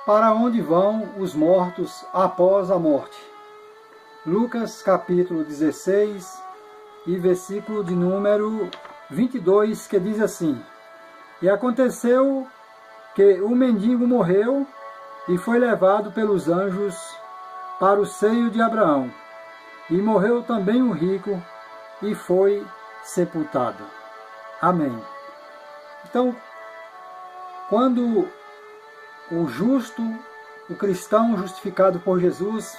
Para onde vão os mortos após a morte? Lucas capítulo 16 e versículo de número 22, que diz assim: E aconteceu que o mendigo morreu e foi levado pelos anjos para o seio de Abraão. E morreu também o rico e foi sepultado. Amém. Então, quando o justo, o cristão justificado por Jesus,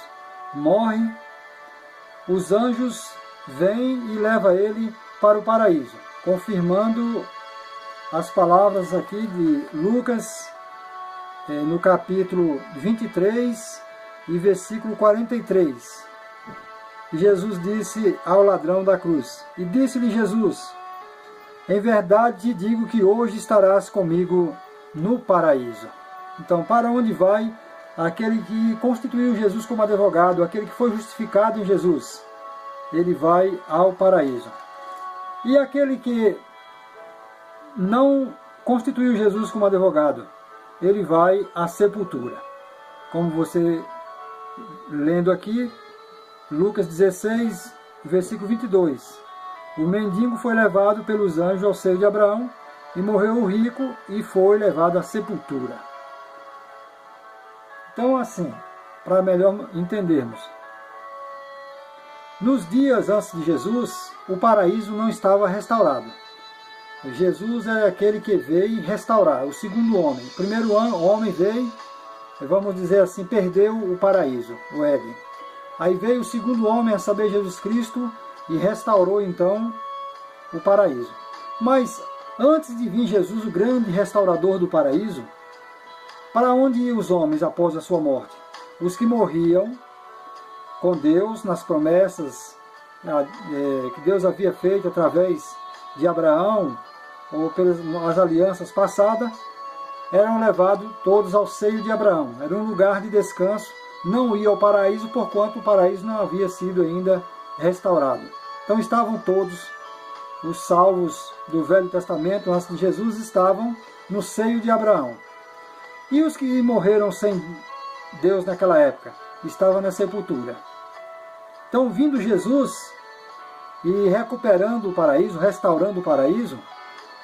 morre, os anjos vêm e levam ele para o paraíso, confirmando as palavras aqui de Lucas, no capítulo 23 e versículo 43. Jesus disse ao ladrão da cruz, e disse-lhe Jesus: Em verdade te digo que hoje estarás comigo no paraíso. Então, para onde vai aquele que constituiu Jesus como advogado, aquele que foi justificado em Jesus? Ele vai ao paraíso. E aquele que não constituiu Jesus como advogado, ele vai à sepultura. Como você lendo aqui, Lucas 16, versículo 22. O mendigo foi levado pelos anjos ao seio de Abraão, e morreu o rico e foi levado à sepultura. Então, assim, para melhor entendermos, nos dias antes de Jesus, o paraíso não estava restaurado. Jesus é aquele que veio restaurar, o segundo homem. O primeiro homem veio, vamos dizer assim, perdeu o paraíso, o Éden. Aí veio o segundo homem, a saber, Jesus Cristo, e restaurou então o paraíso. Mas antes de vir Jesus, o grande restaurador do paraíso, para onde iam os homens após a sua morte? Os que morriam com Deus nas promessas que Deus havia feito através de Abraão, ou pelas alianças passadas, eram levados todos ao seio de Abraão. Era um lugar de descanso, não ia ao paraíso, porquanto o paraíso não havia sido ainda restaurado. Então estavam todos os salvos do Velho Testamento, antes de Jesus, estavam no seio de Abraão. E os que morreram sem Deus naquela época, estavam na sepultura. Então, vindo Jesus e recuperando o paraíso, restaurando o paraíso,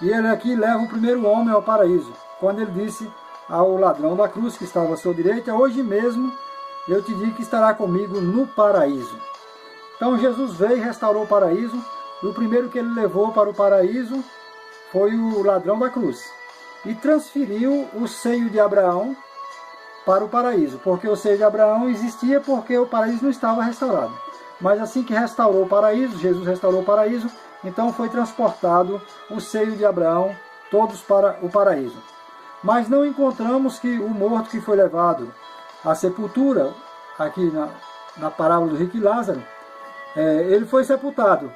e ele aqui leva o primeiro homem ao paraíso, quando ele disse ao ladrão da cruz, que estava à sua direita: Hoje mesmo eu te digo que estará comigo no paraíso. Então Jesus veio e restaurou o paraíso, e o primeiro que ele levou para o paraíso foi o ladrão da cruz. E transferiu o seio de Abraão para o paraíso, porque o seio de Abraão existia porque o paraíso não estava restaurado. Mas assim que restaurou o paraíso, Jesus restaurou o paraíso, então foi transportado o seio de Abraão, todos para o paraíso. Mas não encontramos que o morto que foi levado à sepultura, aqui na parábola do rico e Lázaro, ele foi sepultado.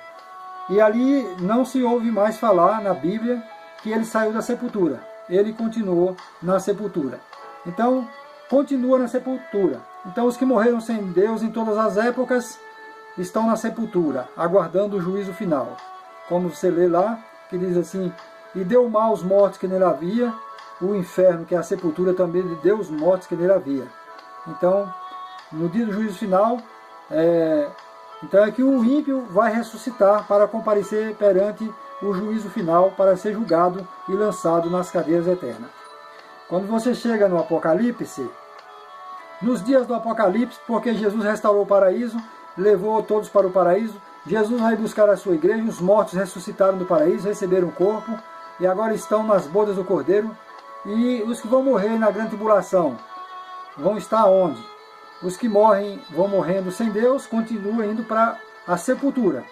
E ali não se ouve mais falar na Bíblia que ele saiu da sepultura. Ele continuou na sepultura. Então, continua na sepultura. Então, os que morreram sem Deus em todas as épocas estão na sepultura, aguardando o juízo final. Como você lê lá, que diz assim: E deu mal aos mortos que nele havia, o inferno, que é a sepultura, também lhe deu os mortos que nele havia. Então, no dia do juízo final, então é que o ímpio vai ressuscitar para comparecer perante o juízo final, para ser julgado e lançado nas cadeias eternas. Quando você chega no Apocalipse, nos dias do Apocalipse, porque Jesus restaurou o paraíso, levou todos para o paraíso, Jesus vai buscar a sua igreja, os mortos ressuscitaram do paraíso, receberam o corpo, e agora estão nas bodas do Cordeiro, e os que vão morrer na grande tribulação vão estar onde? Os que morrem, vão morrendo sem Deus, continuam indo para a sepultura.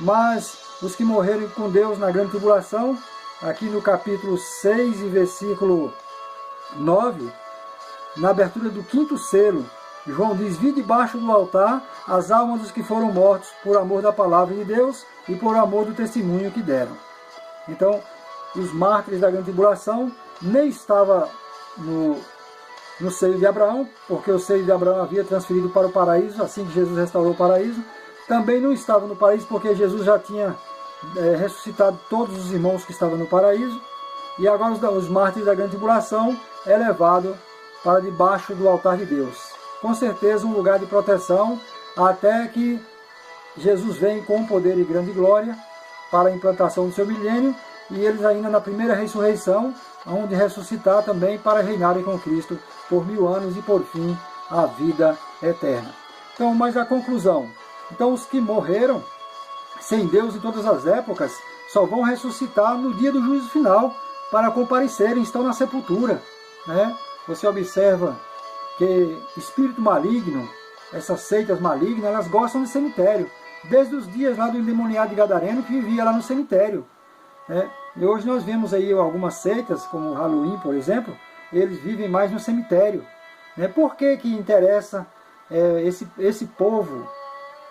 Mas os que morrerem com Deus na grande tribulação, aqui no capítulo 6 e versículo 9, na abertura do 5º selo, João diz: Vi debaixo do altar as almas dos que foram mortos por amor da palavra de Deus e por amor do testemunho que deram. Então, os mártires da grande tribulação nem estavam no seio de Abraão, porque o seio de Abraão havia transferido para o paraíso, assim que Jesus restaurou o paraíso. Também não estavam no paraíso, porque Jesus já tinha ressuscitado todos os irmãos que estavam no paraíso. E agora os mártires da grande tribulação é levado para debaixo do altar de Deus. Com certeza um lugar de proteção, até que Jesus vem com poder e grande glória para a implantação do seu milênio, e eles ainda na primeira ressurreição, onde ressuscitar também para reinarem com Cristo por 1000 anos e por fim a vida eterna. Então, mas a conclusão, então os que morreram sem Deus em todas as épocas, só vão ressuscitar no dia do juízo final, para comparecerem, estão na sepultura, né? Você observa que espírito maligno, essas seitas malignas, elas gostam de cemitério, desde os dias lá do endemoniado de Gadareno, que vivia lá no cemitério, né? E hoje nós vemos aí algumas seitas, como o Halloween, por exemplo, eles vivem mais no cemitério, né? Por que que interessa esse povo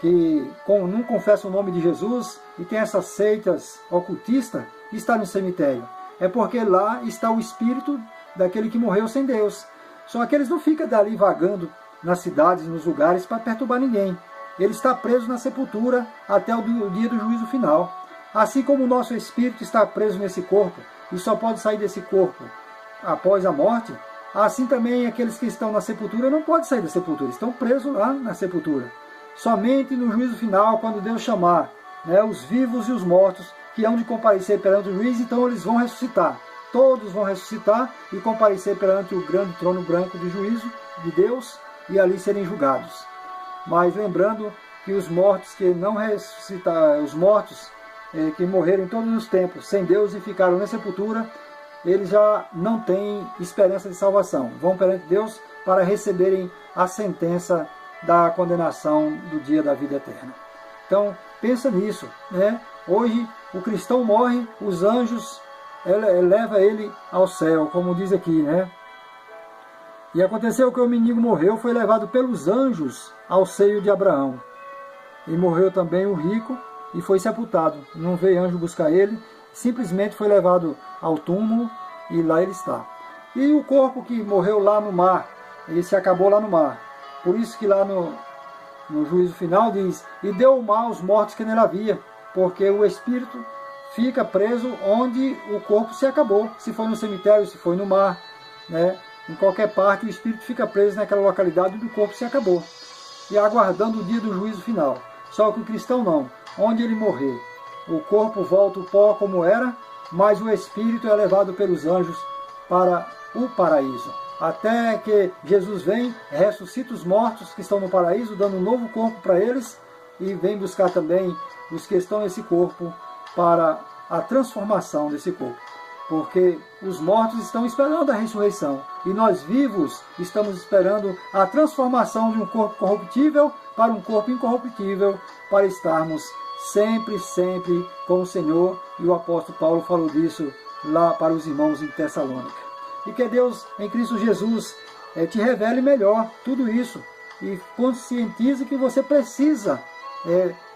que não confessa o nome de Jesus e tem essas seitas ocultistas, está no cemitério? É porque lá está o espírito daquele que morreu sem Deus. Só que eles não ficam dali vagando nas cidades, nos lugares, para perturbar ninguém. Ele está preso na sepultura até o dia do juízo final. Assim como o nosso espírito está preso nesse corpo e só pode sair desse corpo após a morte, assim também aqueles que estão na sepultura não podem sair da sepultura, estão presos lá na sepultura. Somente no juízo final, quando Deus chamar, né, os vivos e os mortos, que hão de comparecer perante o juiz, então eles vão ressuscitar. Todos vão ressuscitar e comparecer perante o grande trono branco de juízo de Deus e ali serem julgados. Mas lembrando que os mortos que não ressuscitaram, os mortos que morreram em todos os tempos sem Deus e ficaram na sepultura, eles já não têm esperança de salvação. Vão perante Deus para receberem a sentença da condenação do dia da vida eterna. Então, pensa nisso, né? Hoje, o cristão morre, os anjos levam ele ao céu, como diz aqui, né? E aconteceu que o menino morreu, foi levado pelos anjos ao seio de Abraão. E morreu também o rico e foi sepultado. Não veio anjo buscar ele, simplesmente foi levado ao túmulo e lá ele está. E o corpo que morreu lá no mar, ele se acabou lá no mar. Por isso que lá no juízo final diz, e deu o mar aos mortos que nele havia, porque o espírito fica preso onde o corpo se acabou. Se foi no cemitério, se foi no mar, né? Em qualquer parte o espírito fica preso naquela localidade onde o corpo se acabou, e aguardando o dia do juízo final. Só que o cristão não. Onde ele morrer, o corpo volta ao pó como era, mas o espírito é levado pelos anjos para o paraíso. Até que Jesus vem, ressuscita os mortos que estão no paraíso, dando um novo corpo para eles, e vem buscar também os que estão nesse corpo para a transformação desse corpo. Porque os mortos estão esperando a ressurreição, e nós vivos estamos esperando a transformação de um corpo corruptível para um corpo incorruptível, para estarmos sempre, sempre com o Senhor. E o apóstolo Paulo falou disso lá para os irmãos em Tessalônica. E que Deus, em Cristo Jesus, te revele melhor tudo isso, e conscientize que você precisa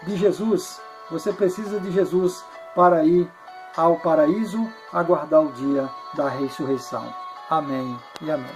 de Jesus. Você precisa de Jesus para ir ao paraíso, aguardar o dia da ressurreição. Amém e amém.